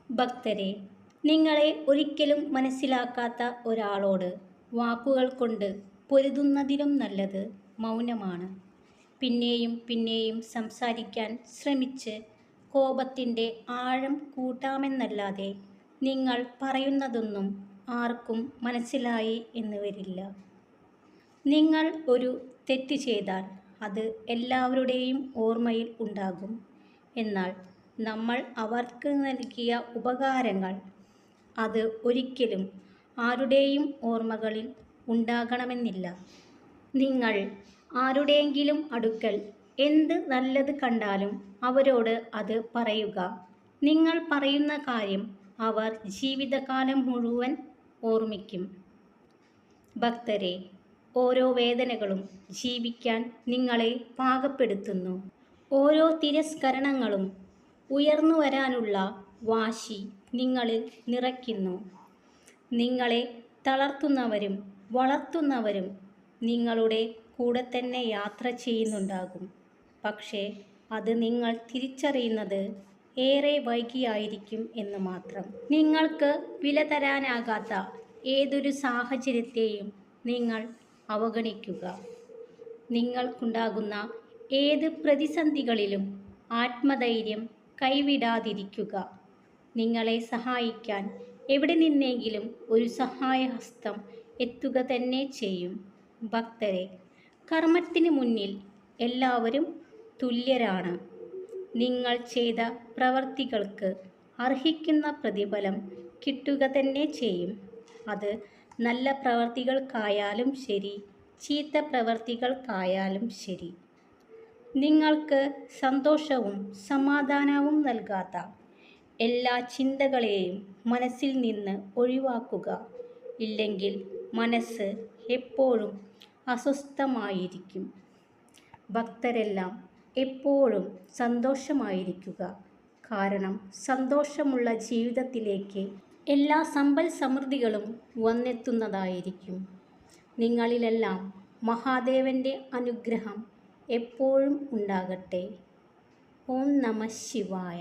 ഭക്തരെ, നിങ്ങളെ ഒരിക്കലും മനസ്സിലാക്കാത്ത ഒരാളോട് വാക്കുകൾ കൊണ്ട് പൊരുതുന്നതിലും നല്ലത് മൗനമാണ്. പിന്നെയും പിന്നെയും സംസാരിക്കാൻ ശ്രമിച്ച് കോപത്തിൻ്റെ ആഴം കൂട്ടാമെന്നല്ലാതെ നിങ്ങൾ പറയുന്നതൊന്നും ആർക്കും മനസ്സിലായി എന്ന് വരില്ല. നിങ്ങൾ ഒരു തെറ്റ് ചെയ്താൽ അത് എല്ലാവരുടെയും ഓർമ്മയിൽ ഉണ്ടാകും. എന്നാൽ നമ്മൾ അവർക്ക് നൽകിയ ഉപകാരങ്ങൾ അത് ഒരിക്കലും ആരുടെയും ഓർമ്മകളിൽ ഉണ്ടാകണമെന്നില്ല. നിങ്ങൾ ആരുടെയെങ്കിലും അടുക്കൽ എന്ത് നല്ലത് കണ്ടാലും അവരോട് അത് പറയുക. നിങ്ങൾ പറയുന്ന കാര്യം അവർ ജീവിതകാലം മുഴുവൻ ഓർമ്മിക്കും. ഭക്തരെ, ഓരോ വേദനകളും ജീവിക്കാൻ നിങ്ങളെ പാകപ്പെടുത്തുന്നു. ഓരോ തിരസ്കരണങ്ങളും ഉയർന്നു വരാനുള്ള വാശി നിങ്ങളിൽ നിറയ്ക്കുന്നു. നിങ്ങളെ തളർത്തുന്നവരും വളർത്തുന്നവരും നിങ്ങളുടെ കൂടെ തന്നെ യാത്ര ചെയ്യുന്നുണ്ടാകും. പക്ഷേ അത് നിങ്ങൾ തിരിച്ചറിയുന്നത് ഏറെ വൈകിയായിരിക്കും എന്ന് മാത്രം. നിങ്ങൾക്ക് വില തരാനാകാത്ത ഏതൊരു സാഹചര്യത്തെയും നിങ്ങൾ അവഗണിക്കുക. നിങ്ങൾക്കുണ്ടാകുന്ന ഏത് പ്രതിസന്ധികളിലും ആത്മധൈര്യം കൈവിടാതിരിക്കുക. നിങ്ങളെ സഹായിക്കാൻ എവിടെ നിന്നെങ്കിലും ഒരു സഹായഹസ്തം എത്തുക തന്നെ ചെയ്യും. ഭക്തരെ, കർമ്മത്തിന് മുന്നിൽ എല്ലാവരും തുല്യരാണ്. നിങ്ങൾ ചെയ്ത പ്രവർത്തികൾക്ക് അർഹിക്കുന്ന പ്രതിഫലം കിട്ടുക തന്നെ ചെയ്യും. അത് നല്ല പ്രവർത്തികൾക്കായാലും ശരി, ചീത്ത പ്രവർത്തികൾക്കായാലും ശരി. നിങ്ങൾക്ക് സന്തോഷവും സമാധാനവും നൽകാത്ത എല്ലാ ചിന്തകളെയും മനസ്സിൽ നിന്ന് ഒഴിവാക്കുക. ഇല്ലെങ്കിൽ മനസ്സ് എപ്പോഴും അസ്വസ്ഥമായിരിക്കും. ഭക്തരെല്ലാം എപ്പോഴും സന്തോഷമായിരിക്കുക. കാരണം സന്തോഷമുള്ള ജീവിതത്തിലേക്ക് എല്ലാ സമ്പൽ സമൃദ്ധികളും വന്നെത്തുന്നതായിരിക്കും. നിങ്ങളിലെല്ലാം മഹാദേവൻ്റെ അനുഗ്രഹം എപ്പോഴും ഉണ്ടാകട്ടെ. ഓം നമഃ ശിവായ.